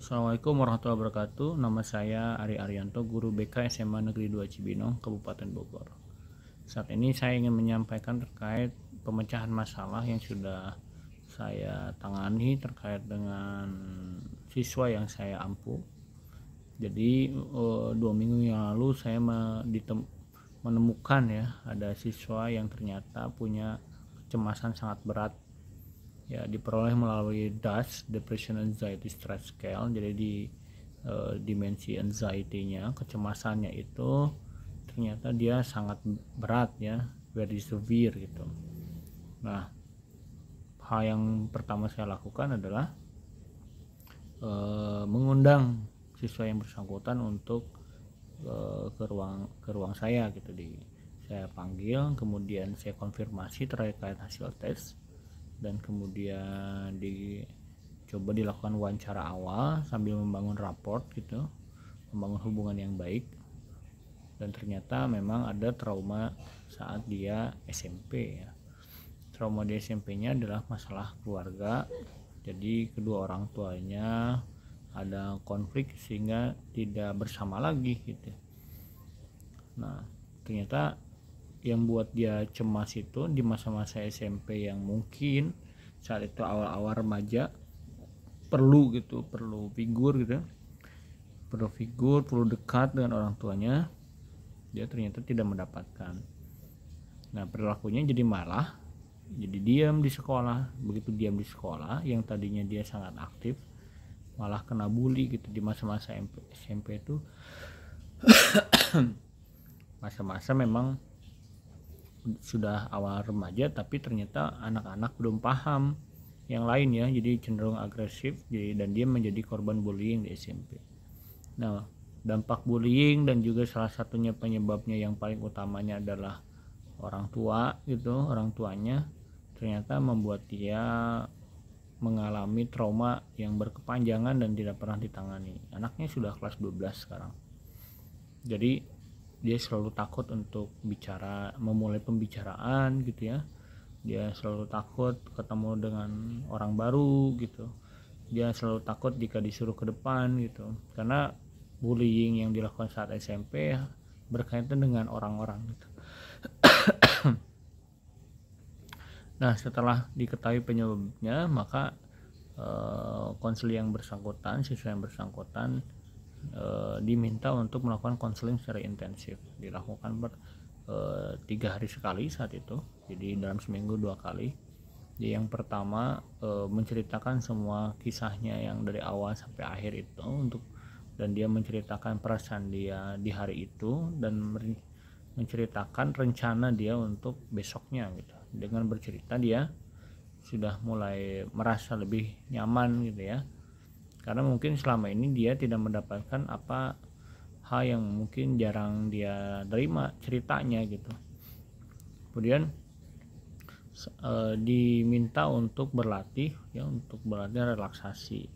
Assalamualaikum warahmatullahi wabarakatuh. Nama saya Ari Arianto, guru BK SMA Negeri 2 Cibinong, Kabupaten Bogor. Saat ini saya ingin menyampaikan terkait pemecahan masalah yang sudah saya tangani terkait dengan siswa yang saya ampuh. Jadi 2 minggu yang lalu saya menemukan ya ada siswa yang ternyata punya kecemasan sangat berat. Ya, diperoleh melalui DASS, Depression Anxiety Stress Scale. Jadi di dimensi anxiety-nya, kecemasannya itu ternyata dia sangat berat ya, very severe gitu. Nah, hal yang pertama saya lakukan adalah mengundang siswa yang bersangkutan untuk ke ruang saya gitu. Saya panggil, kemudian saya konfirmasi terkait hasil tes, dan kemudian dicoba dilakukan wawancara awal sambil membangun raport gitu, membangun hubungan yang baik. Dan ternyata memang ada trauma saat dia SMP ya. Trauma di SMP-nya adalah masalah keluarga. Jadi kedua orang tuanya ada konflik sehingga tidak bersama lagi gitu. Nah, ternyata yang buat dia cemas itu di masa-masa SMP yang mungkin saat itu awal-awal remaja perlu figur gitu, perlu dekat dengan orang tuanya, dia ternyata tidak mendapatkan. Nah, perilakunya jadi diam di sekolah. Begitu diam di sekolah, yang tadinya dia sangat aktif malah kena bully gitu di masa-masa SMP itu. Masa-masa memang sudah awal remaja, tapi ternyata anak-anak belum paham yang lain ya, jadi cenderung agresif, dan dia menjadi korban bullying di SMP. Nah, dampak bullying dan juga salah satunya penyebabnya yang paling utamanya adalah orang tua gitu. Orang tuanya ternyata membuat dia mengalami trauma yang berkepanjangan dan tidak pernah ditangani. Anaknya sudah kelas 12 sekarang. Jadi dia selalu takut untuk memulai pembicaraan gitu ya. Dia selalu takut ketemu dengan orang baru gitu. Dia selalu takut jika disuruh ke depan gitu, karena bullying yang dilakukan saat SMP berkaitan dengan orang-orang gitu. Nah, setelah diketahui penyebabnya, maka konseling yang bersangkutan, siswa yang bersangkutan diminta untuk melakukan konseling secara intensif. Dilakukan 3 hari sekali saat itu, jadi dalam seminggu 2 kali. Jadi yang pertama menceritakan semua kisahnya yang dari awal sampai akhir itu, dan dia menceritakan perasaan dia di hari itu dan menceritakan rencana dia untuk besoknya gitu. Dengan bercerita dia sudah mulai merasa lebih nyaman gitu ya, karena mungkin selama ini dia tidak mendapatkan hal yang mungkin jarang dia terima ceritanya gitu. Kemudian diminta untuk berlatih relaksasi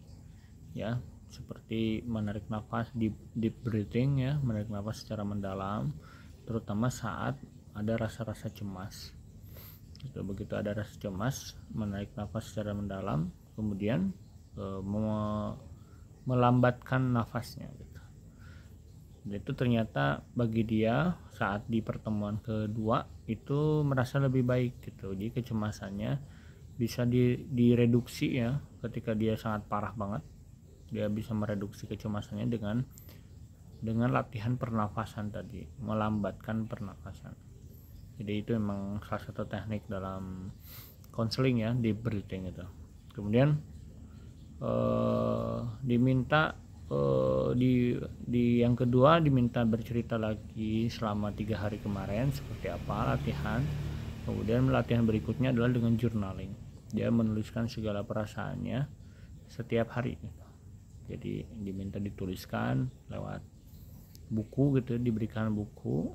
ya, seperti menarik nafas, deep breathing ya, menarik nafas secara mendalam, terutama saat ada rasa-rasa cemas gitu. Begitu ada rasa cemas, menarik nafas secara mendalam, kemudian melambatkan nafasnya gitu. Dan itu ternyata bagi dia saat di pertemuan kedua itu merasa lebih baik gitu. Jadi kecemasannya bisa direduksi ya. Ketika dia sangat parah banget, dia bisa mereduksi kecemasannya dengan latihan pernafasan tadi, melambatkan pernafasan. Jadi itu memang salah satu teknik dalam konseling ya, deep breathing itu. Kemudian diminta di yang kedua diminta bercerita lagi selama 3 hari kemarin seperti apa latihan. Kemudian latihan berikutnya adalah dengan journaling. Dia menuliskan segala perasaannya setiap hari gitu. Jadi diminta dituliskan lewat buku gitu, diberikan buku,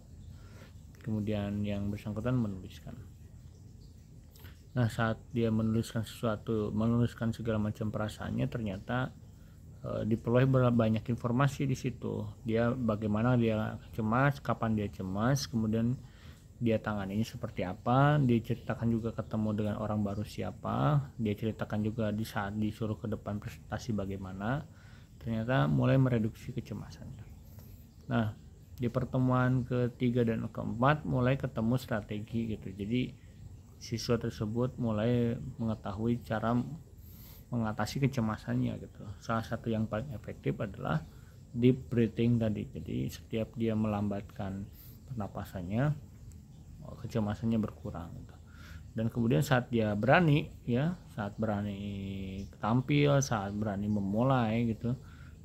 kemudian yang bersangkutan menuliskan. Nah, saat dia menuliskan segala macam perasaannya, ternyata diperoleh banyak informasi di situ. Dia bagaimana dia cemas, kapan dia cemas, kemudian dia tanganinya seperti apa. Dia ceritakan juga ketemu dengan orang baru siapa. Dia ceritakan juga di saat disuruh ke depan presentasi bagaimana. ternyata mulai mereduksi kecemasannya. Nah, di pertemuan ketiga dan keempat mulai ketemu strategi gitu. Jadi siswa tersebut mulai mengetahui cara mengatasi kecemasannya gitu. Salah satu yang paling efektif adalah deep breathing tadi. Jadi setiap dia melambatkan pernapasannya, kecemasannya berkurang gitu. Dan kemudian saat dia berani saat berani tampil, saat berani memulai gitu,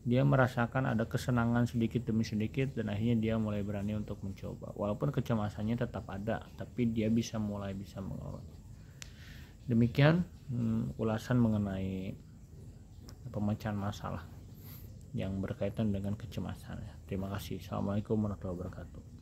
dia merasakan ada kesenangan sedikit demi sedikit dan akhirnya dia mulai berani untuk mencoba. Walaupun kecemasannya tetap ada, tapi dia bisa mengelola. Demikian ulasan mengenai pemecahan masalah yang berkaitan dengan kecemasan. Terima kasih. Assalamualaikum warahmatullahi wabarakatuh.